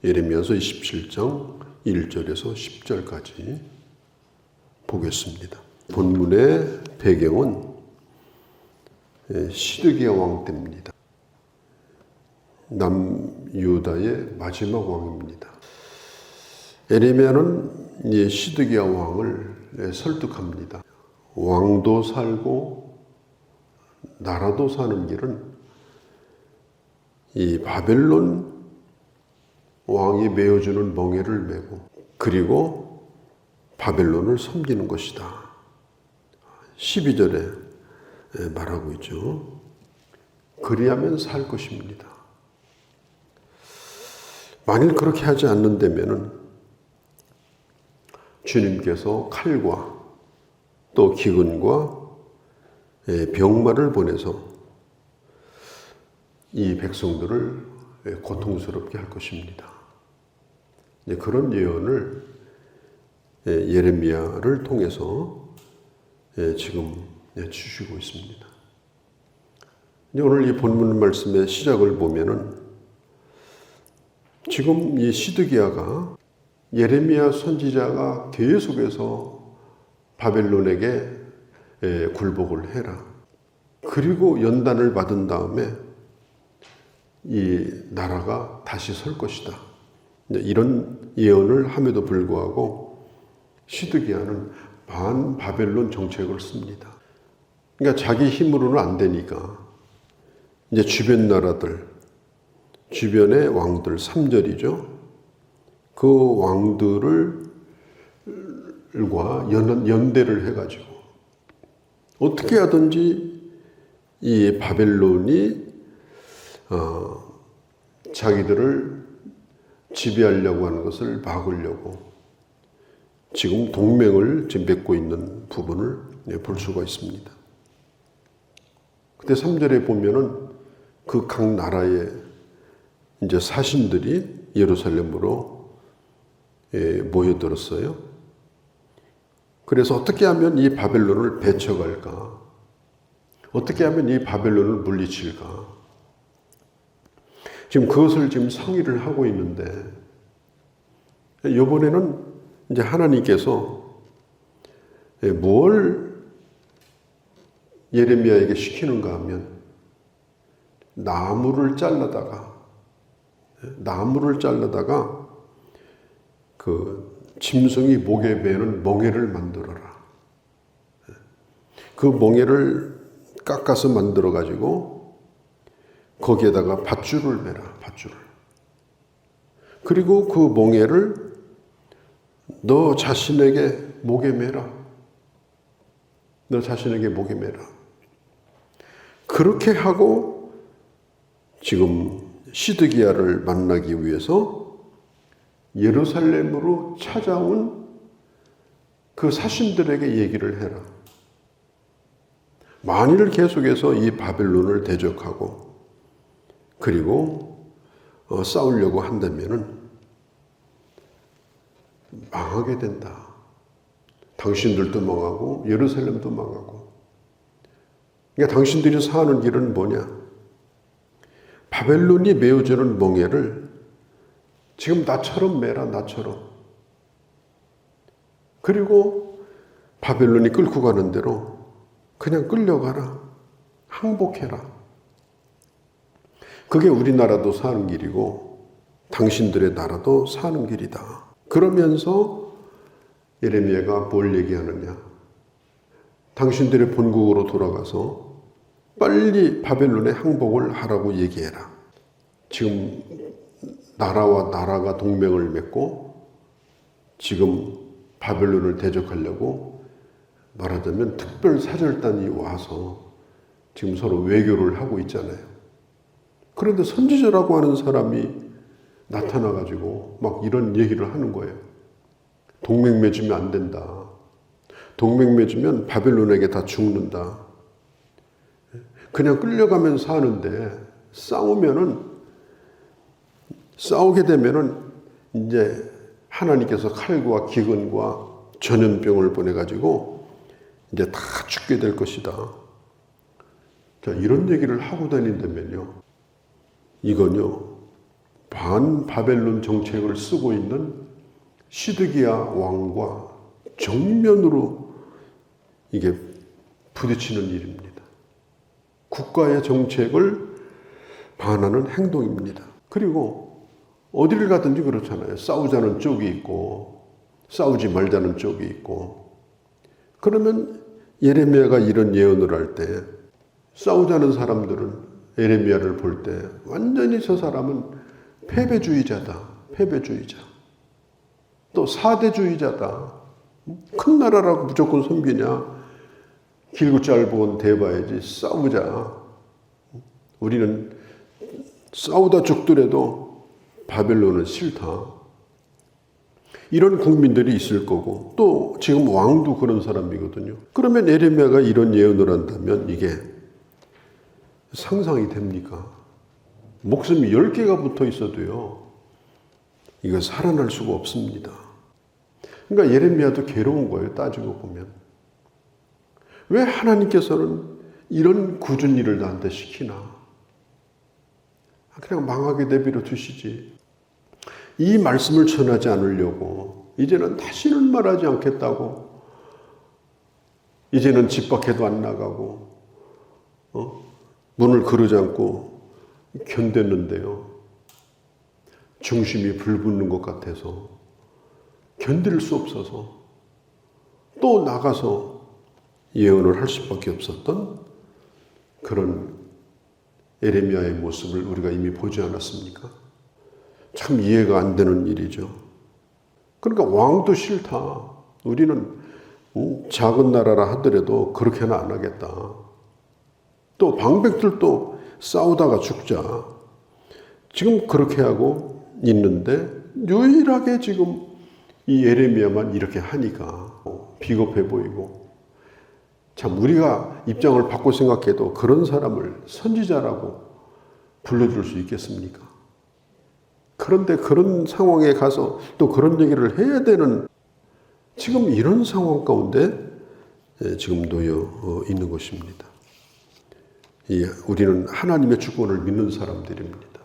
예레미야서 27장 1절에서 10절까지 보겠습니다. 본문의 배경은 시드기야 왕 때입니다. 남유다의 마지막 왕입니다. 예레미야는 시드기야 왕을 설득합니다. 왕도 살고 나라도 사는 길은 이 바벨론 왕이 메어주는 멍에를 메고 그리고 바벨론을 섬기는 것이다. 12절에 말하고 있죠. 그리하면 살 것입니다. 만일 그렇게 하지 않는다면 주님께서 칼과 또 기근과 병마를 보내서 이 백성들을 고통스럽게 할 것입니다. 그런 예언을 예레미야를 통해서 지금 주시고 있습니다. 오늘 이 본문 말씀의 시작을 보면은 지금 이 시드기야가 예레미야 선지자가 계속해서 바벨론에게 굴복을 해라. 그리고 연단을 받은 다음에 이 나라가 다시 설 것이다. 이런 예언을 함에도 불구하고 시드기야는 반바벨론 정책을 씁니다. 그러니까 자기 힘으로는 안 되니까 이제 주변 나라들, 주변의 왕들, 3절이죠. 그 왕들과 연대를 해가지고 어떻게 하든지 이 바벨론이 자기들을 지배하려고 하는 것을 막으려고 지금 동맹을 지금 맺고 있는 부분을 볼 수가 있습니다. 그때 3절에 보면은 그 각 나라의 이제 사신들이 예루살렘으로 모여들었어요. 그래서 어떻게 하면 이 바벨론을 배척할까? 어떻게 하면 이 바벨론을 물리칠까? 지금 그것을 지금 상의를 하고 있는데, 이번에는 이제 하나님께서 뭘 예레미야에게 시키는가 하면, 나무를 잘라다가 그 짐승이 목에 매는 멍에를 만들어라. 그 멍에를 깎아서 만들어 가지고 거기에다가 밧줄을 매라, 밧줄을. 그리고 그 멍에를 너 자신에게 목에 매라. 너 자신에게 목에 매라. 그렇게 하고 지금 시드기야를 만나기 위해서 예루살렘으로 찾아온 그 사신들에게 얘기를 해라. 만일 계속해서 이 바벨론을 대적하고 그리고 싸우려고 한다면은 망하게 된다. 당신들도 망하고 예루살렘도 망하고. 그러니까 당신들이 사는 길은 뭐냐? 바벨론이 메어주는 멍에를 지금 나처럼 매라, 나처럼. 그리고 바벨론이 끌고 가는 대로 그냥 끌려가라. 항복해라. 그게 우리나라도 사는 길이고 당신들의 나라도 사는 길이다. 그러면서 예레미야가 뭘 얘기하느냐? 당신들의 본국으로 돌아가서 빨리 바벨론의 항복을 하라고 얘기해라. 지금 나라와 나라가 동맹을 맺고 지금 바벨론을 대적하려고 말하자면 특별 사절단이 와서 지금 서로 외교를 하고 있잖아요. 그런데 선지자라고 하는 사람이 나타나가지고 막 이런 얘기를 하는 거예요. 동맹 맺으면 안 된다. 동맹 맺으면 바벨론에게 다 죽는다. 그냥 끌려가면서 사는데 싸우게 되면은 이제 하나님께서 칼과 기근과 전염병을 보내가지고 이제 다 죽게 될 것이다. 자, 이런 얘기를 하고 다닌다면요. 이건요, 반바벨론 정책을 쓰고 있는 시드기야 왕과 정면으로 이게 부딪히는 일입니다. 국가의 정책을 반하는 행동입니다. 그리고 어디를 가든지 그렇잖아요. 싸우자는 쪽이 있고 싸우지 말자는 쪽이 있고. 그러면 예레미야가 이런 예언을 할 때 싸우자는 사람들은 예레미야를 볼 때 완전히 저 사람은 패배주의자다. 패배주의자. 또 사대주의자다. 큰 나라라고 무조건 섬기냐. 길고 짧은 대봐야지. 싸우자. 우리는 싸우다 죽더라도 바벨론은 싫다. 이런 국민들이 있을 거고 또 지금 왕도 그런 사람이거든요. 그러면 예레미야가 이런 예언을 한다면 이게 상상이 됩니까? 목숨이 10개가 붙어 있어도요. 이거 살아날 수가 없습니다. 그러니까 예레미야도 괴로운 거예요. 따지고 보면. 왜 하나님께서는 이런 굳은 일을 나한테 시키나? 그냥 망하게 내버려 두시지. 이 말씀을 전하지 않으려고 이제는 다시는 말하지 않겠다고 이제는 집 밖에도 안 나가고 문을 그르지 않고 견뎠는데요. 중심이 불붙는 것 같아서 견딜 수 없어서 또 나가서 예언을 할 수밖에 없었던 그런 예레미야의 모습을 우리가 이미 보지 않았습니까? 참 이해가 안 되는 일이죠. 그러니까 왕도 싫다. 우리는 작은 나라라 하더라도 그렇게는 안 하겠다. 또 방백들도 싸우다가 죽자. 지금 그렇게 하고 있는데 유일하게 지금 이 예레미야만 이렇게 하니까 비겁해 보이고 참 우리가 입장을 바꿔 생각해도 그런 사람을 선지자라고 불러줄 수 있겠습니까? 그런데 그런 상황에 가서 또 그런 얘기를 해야 되는 지금 이런 상황 가운데 지금 놓여 있는 것입니다. 우리는 하나님의 주권을 믿는 사람들입니다.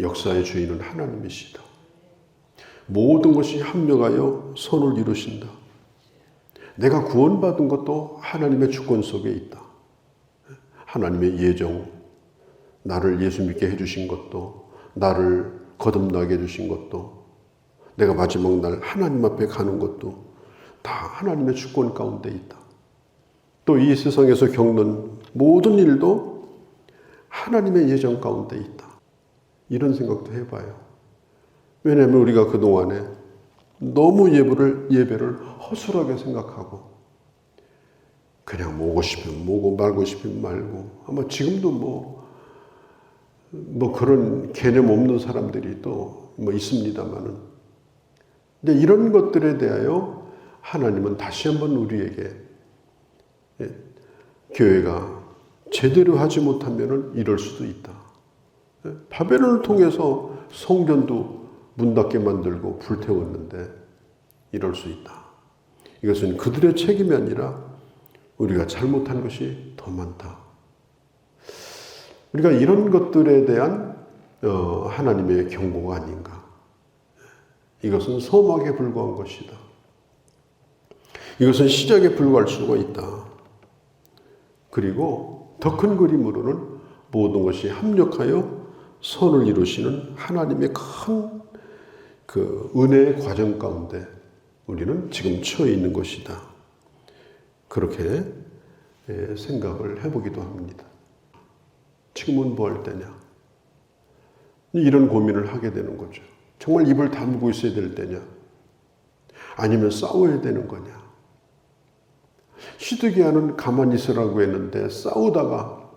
역사의 주인은 하나님이시다. 모든 것이 합력하여 선을 이루신다. 내가 구원받은 것도 하나님의 주권 속에 있다. 하나님의 예정, 나를 예수 믿게 해주신 것도, 나를 거듭나게 해주신 것도, 내가 마지막 날 하나님 앞에 가는 것도 다 하나님의 주권 가운데 있다. 또 이 세상에서 겪는 모든 일도 하나님의 예정 가운데 있다. 이런 생각도 해봐요. 왜냐하면 우리가 그동안에 너무 예배를 허술하게 생각하고 그냥 모고 싶으면 모고 말고 싶으면 말고 아마 지금도 뭐 그런 개념 없는 사람들이 또 뭐 있습니다만은 근데 이런 것들에 대하여 하나님은 다시 한번 우리에게 교회가 제대로 하지 못하면 이럴 수도 있다. 바벨론을 통해서 성전도 문 닫게 만들고 불태웠는데 이럴 수 있다. 이것은 그들의 책임이 아니라 우리가 잘못한 것이 더 많다. 우리가 이런 것들에 대한 하나님의 경고가 아닌가. 이것은 서막에 불과한 것이다. 이것은 시작에 불과할 수가 있다. 그리고 더 큰 그림으로는 모든 것이 합력하여 선을 이루시는 하나님의 큰 그 은혜의 과정 가운데 우리는 지금 처해 있는 것이다. 그렇게 생각을 해보기도 합니다. 지금은 뭐 할 때냐? 이런 고민을 하게 되는 거죠. 정말 입을 다물고 있어야 될 때냐? 아니면 싸워야 되는 거냐? 시드기야는 가만히 있으라고 했는데 싸우다가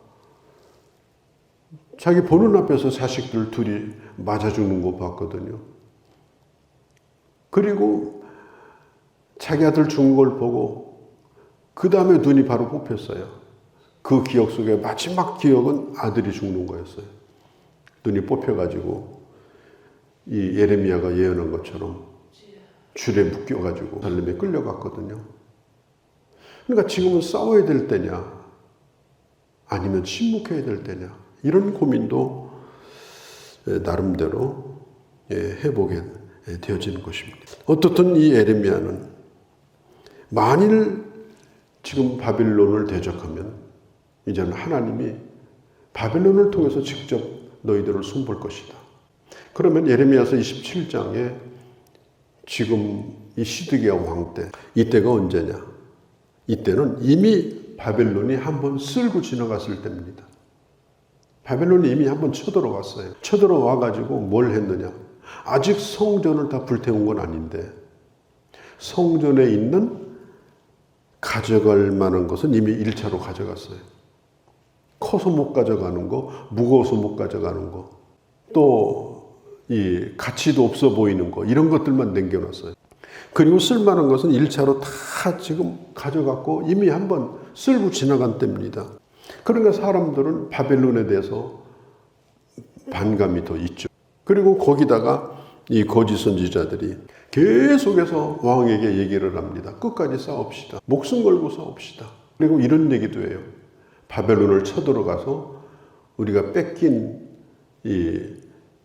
자기 보는 앞에서 자식들 둘이 맞아 죽는 거 봤거든요. 그리고 자기 아들 죽은 걸 보고 그 다음에 눈이 바로 뽑혔어요. 그 기억 속에 마지막 기억은 아들이 죽는 거였어요. 눈이 뽑혀가지고 이 예레미야가 예언한 것처럼 줄에 묶여가지고 살림에 끌려갔거든요. 그러니까 지금은 싸워야 될 때냐 아니면 침묵해야 될 때냐 이런 고민도 나름대로 해보게 되어지는 것입니다. 어떻든 이 에레미야는 만일 지금 바빌론을 대적하면 이제는 하나님이 바빌론을 통해서 직접 너희들을 손볼 것이다. 그러면 예레미야서 27장에 지금 이 시드기야 왕 때, 이때가 언제냐? 이때는 이미 바벨론이 한번 쓸고 지나갔을 때입니다. 바벨론이 이미 한번 쳐들어왔어요. 쳐들어와 가지고 뭘 했느냐? 아직 성전을 다 불태운 건 아닌데 성전에 있는 가져갈 만한 것은 이미 1차로 가져갔어요. 커서 못 가져가는 거, 무거워서 못 가져가는 거, 또 이 가치도 없어 보이는 거, 이런 것들만 남겨놨어요. 그리고 쓸만한 것은 1차로 다 지금 가져갔고 이미 한번 쓸고 지나간 때입니다. 그러니까 사람들은 바벨론에 대해서 반감이 더 있죠. 그리고 거기다가 이 거짓 선지자들이 계속해서 왕에게 얘기를 합니다. 끝까지 싸웁시다. 목숨 걸고 싸웁시다. 그리고 이런 얘기도 해요. 바벨론을 쳐들어가서 우리가 뺏긴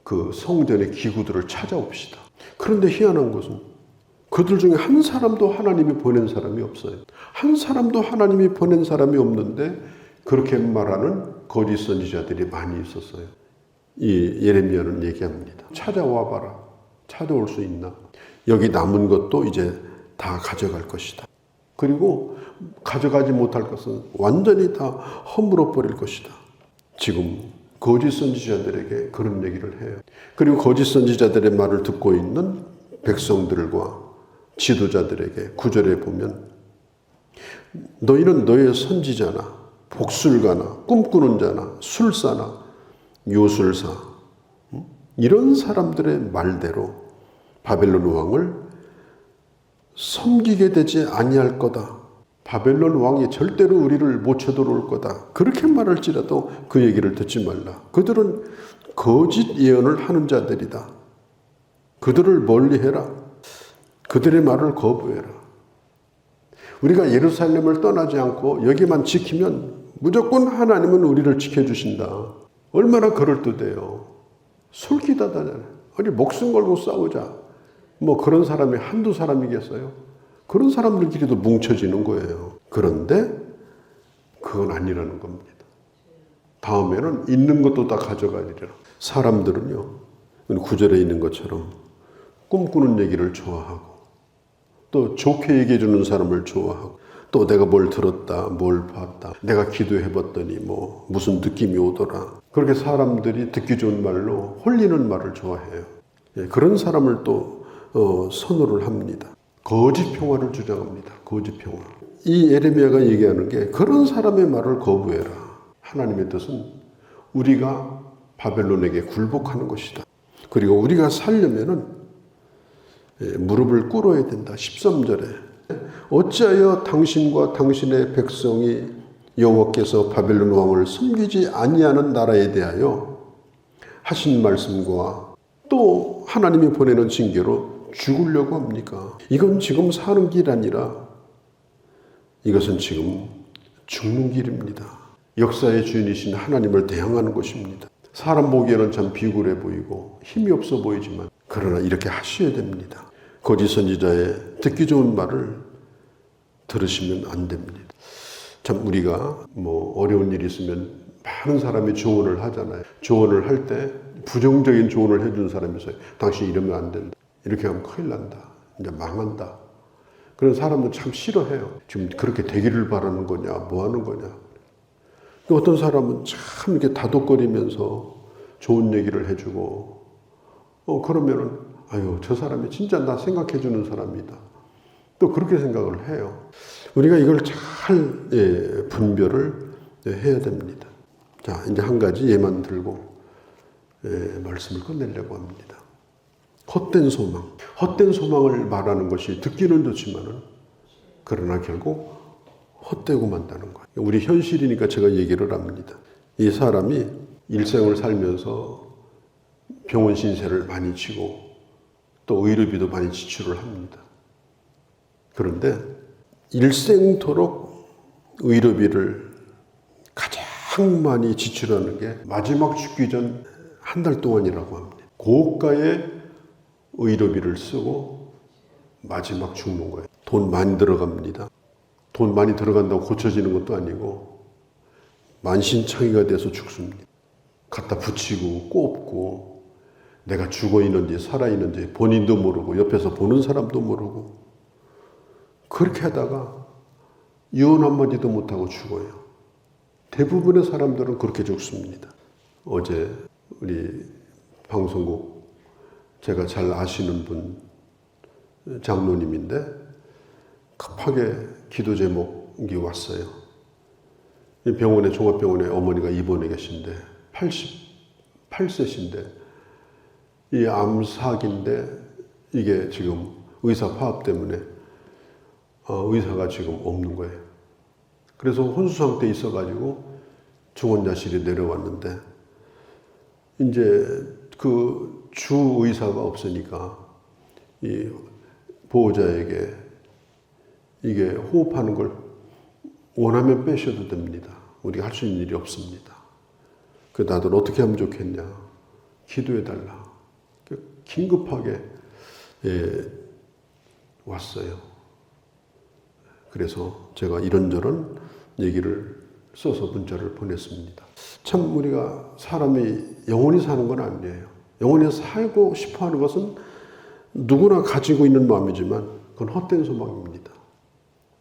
그 성전의 기구들을 찾아옵시다. 그런데 희한한 것은 그들 중에 한 사람도 하나님이 보낸 사람이 없어요. 한 사람도 하나님이 보낸 사람이 없는데 그렇게 말하는 거짓 선지자들이 많이 있었어요. 이 예레미야는 얘기합니다. 찾아와 봐라. 찾아올 수 있나? 여기 남은 것도 이제 다 가져갈 것이다. 그리고 가져가지 못할 것은 완전히 다 허물어 버릴 것이다. 지금 거짓 선지자들에게 그런 얘기를 해요. 그리고 거짓 선지자들의 말을 듣고 있는 백성들과 지도자들에게 9절에 보면 너희는 너의 선지자나 복술가나 꿈꾸는 자나 술사나 요술사 이런 사람들의 말대로 바벨론 왕을 섬기게 되지 아니할 거다. 바벨론 왕이 절대로 우리를 못 쳐들어올 거다. 그렇게 말할지라도 그 얘기를 듣지 말라. 그들은 거짓 예언을 하는 자들이다. 그들을 멀리해라. 그들의 말을 거부해라. 우리가 예루살렘을 떠나지 않고 여기만 지키면 무조건 하나님은 우리를 지켜주신다. 얼마나 그럴듯해요. 솔깃하다잖아요. 아니 목숨 걸고 싸우자. 뭐 그런 사람이 한두 사람이겠어요? 그런 사람들끼리도 뭉쳐지는 거예요. 그런데 그건 아니라는 겁니다. 다음에는 있는 것도 다 가져가리라. 사람들은요, 9절에 있는 것처럼 꿈꾸는 얘기를 좋아하고 또 좋게 얘기해 주는 사람을 좋아하고 또 내가 뭘 들었다, 뭘 봤다, 내가 기도해 봤더니 뭐 무슨 느낌이 오더라. 그렇게 사람들이 듣기 좋은 말로 홀리는 말을 좋아해요. 그런 사람을 또 선호를 합니다. 거짓 평화를 주장합니다. 거짓 평화. 이 예레미야가 얘기하는 게 그런 사람의 말을 거부해라. 하나님의 뜻은 우리가 바벨론에게 굴복하는 것이다. 그리고 우리가 살려면은 무릎을 꿇어야 된다. 13절에 어찌하여 당신과 당신의 백성이 여호와께서 바벨론 왕을 섬기지 아니하는 나라에 대하여 하신 말씀과 또 하나님이 보내는 징계로 죽으려고 합니까? 이건 지금 사는 길 아니라 이것은 지금 죽는 길입니다. 역사의 주인이신 하나님을 대항하는 것입니다. 사람 보기에는 참 비굴해 보이고 힘이 없어 보이지만 그러나 이렇게 하셔야 됩니다. 거짓 선지자의 듣기 좋은 말을 들으시면 안 됩니다. 참 우리가 뭐 어려운 일이 있으면 많은 사람이 조언을 하잖아요. 조언을 할 때 부정적인 조언을 해주는 사람이 있어요. 당신 이러면 안 된다. 이렇게 하면 큰일 난다. 이제 망한다. 그런 사람들 참 싫어해요. 지금 그렇게 되기를 바라는 거냐, 뭐 하는 거냐. 어떤 사람은 참 이렇게 다독거리면서 좋은 얘기를 해주고, 그러면은, 아유, 저 사람이 진짜 나 생각해 주는 사람이다. 또 그렇게 생각을 해요. 우리가 이걸 잘 분별을 해야 됩니다. 자, 이제 한 가지 예만 들고 말씀을 끝내려고 합니다. 헛된 소망. 헛된 소망을 말하는 것이 듣기는 좋지만은 그러나 결국 헛되고 만다는 거예요. 우리 현실이니까 제가 얘기를 합니다. 이 사람이 일생을 살면서 병원 신세를 많이 치고 또 의료비도 많이 지출을 합니다. 그런데 일생토록 의료비를 가장 많이 지출하는 게 마지막 죽기 전 한 달 동안이라고 합니다. 고가의 의료비를 쓰고 마지막 죽는 거예요. 돈 많이 들어갑니다. 돈 많이 들어간다고 고쳐지는 것도 아니고 만신창이가 돼서 죽습니다. 갖다 붙이고 꼽고 내가 죽어있는지 살아있는지 본인도 모르고 옆에서 보는 사람도 모르고 그렇게 하다가 유언 한마디도 못하고 죽어요. 대부분의 사람들은 그렇게 죽습니다. 어제 우리 방송국 제가 잘 아시는 분 장로님인데 급하게 기도 제목이 왔어요. 병원에 종합병원에 어머니가 입원해 계신데 88세신데 이 암사기인데 이게 지금 의사 파업 때문에 의사가 지금 없는 거예요. 그래서 혼수 상태에 있어가지고 중환자실에 내려왔는데 이제 그 주 의사가 없으니까 이 보호자에게 이게 호흡하는 걸 원하면 빼셔도 됩니다. 우리가 할 수 있는 일이 없습니다. 그 나들 어떻게 하면 좋겠냐? 기도해달라. 긴급하게 왔어요. 그래서 제가 이런저런 얘기를 써서 문자를 보냈습니다. 참 우리가 사람이 영원히 사는 건 아니에요. 영원히 살고 싶어 하는 것은 누구나 가지고 있는 마음이지만 그건 헛된 소망입니다.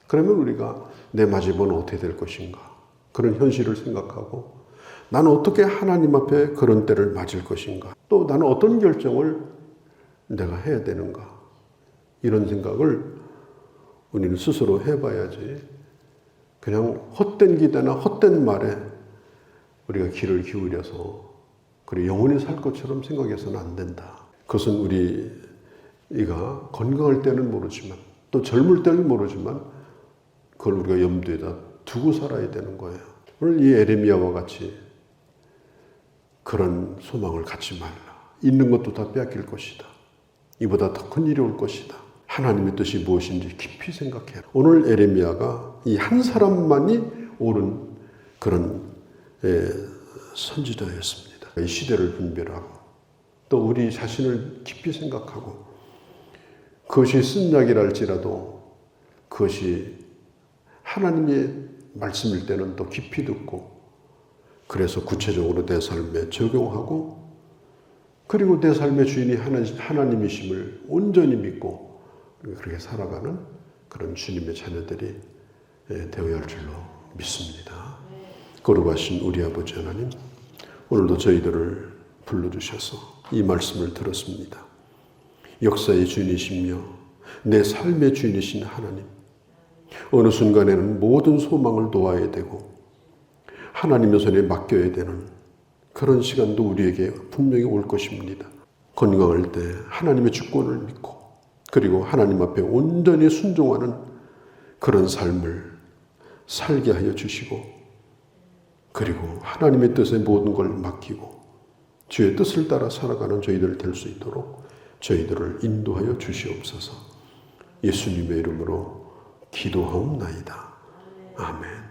그러면 우리가 내 마지막은 어떻게 될 것인가? 그런 현실을 생각하고 나는 어떻게 하나님 앞에 그런 때를 맞을 것인가? 또 나는 어떤 결정을 내가 해야 되는가? 이런 생각을 우리는 스스로 해봐야지 그냥 헛된 기대나 헛된 말에 우리가 귀를 기울여서 그래 영원히 살 것처럼 생각해서는 안 된다. 그것은 우리가 건강할 때는 모르지만 또 젊을 때는 모르지만 그걸 우리가 염두에다 두고 살아야 되는 거예요. 오늘 이 에레미야와 같이 그런 소망을 갖지 말라. 있는 것도 다 빼앗길 것이다. 이보다 더 큰 일이 올 것이다. 하나님의 뜻이 무엇인지 깊이 생각해라. 오늘 에레미야가 이 한 사람만이 옳은 그런 선지자였습니다. 이 시대를 분별하고 또 우리 자신을 깊이 생각하고 그것이 쓴약이랄지라도 그것이 하나님의 말씀일 때는 또 깊이 듣고 그래서 구체적으로 내 삶에 적용하고 그리고 내 삶의 주인이 하나님이심을 온전히 믿고 그렇게 살아가는 그런 주님의 자녀들이 되어야 할 줄로 믿습니다. 거룩하신 우리 아버지 하나님, 오늘도 저희들을 불러주셔서 이 말씀을 들었습니다. 역사의 주인이시며 내 삶의 주인이신 하나님, 어느 순간에는 모든 소망을 놓아야 되고 하나님의 손에 맡겨야 되는 그런 시간도 우리에게 분명히 올 것입니다. 건강할 때 하나님의 주권을 믿고 그리고 하나님 앞에 온전히 순종하는 그런 삶을 살게 하여 주시고 그리고 하나님의 뜻에 모든 걸 맡기고 주의 뜻을 따라 살아가는 저희들 될 수 있도록 저희들을 인도하여 주시옵소서. 예수님의 이름으로 기도하옵나이다. 아멘.